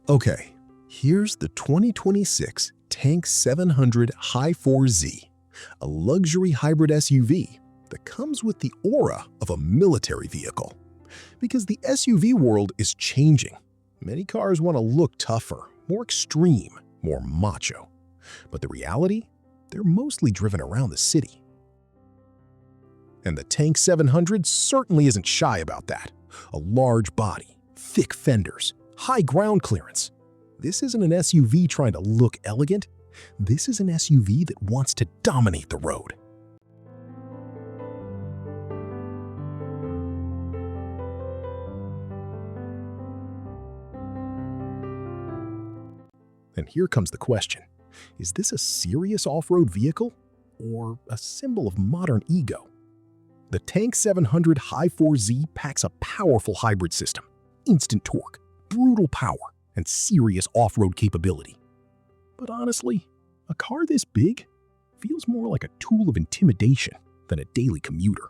Okay, here's the 2026 Tank 700 Hi-4Z, a luxury hybrid SUV that comes with the aura of a military vehicle. Because the SUV world is changing. Many cars want to look tougher, more extreme, more macho. But the reality? They're mostly driven around the city. And the Tank 700 certainly isn't shy about that. A large body, thick fenders, high ground clearance. This isn't an SUV trying to look elegant. This is an SUV that wants to dominate the road. And here comes the question. Is this a serious off-road vehicle or a symbol of modern ego? The Tank 700 Hi-4Z packs a powerful hybrid system, instant torque, brutal power, and serious off-road capability. But honestly, a car this big feels more like a tool of intimidation than a daily commuter.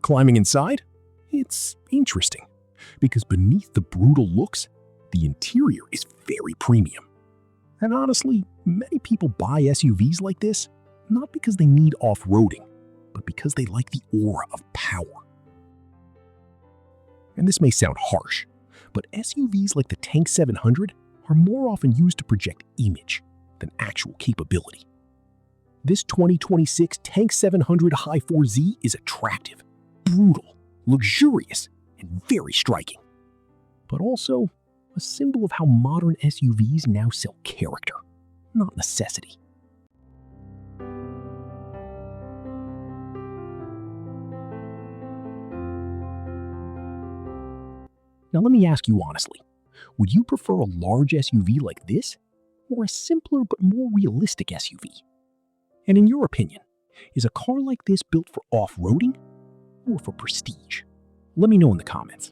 Climbing inside? It's interesting, because beneath the brutal looks, the interior is very premium. And honestly, many people buy SUVs like this not because they need off-roading, but because they like the aura of power. And this may sound harsh, but SUVs like the Tank 700 are more often used to project image than actual capability. This 2026 Tank 700 Hi-4Z is attractive, brutal, luxurious, and very striking. But also a symbol of how modern SUVs now sell character, not necessity. Now let me ask you honestly, would you prefer a large SUV like this, or a simpler but more realistic SUV? And in your opinion, is a car like this built for off-roading or for prestige? Let me know in the comments.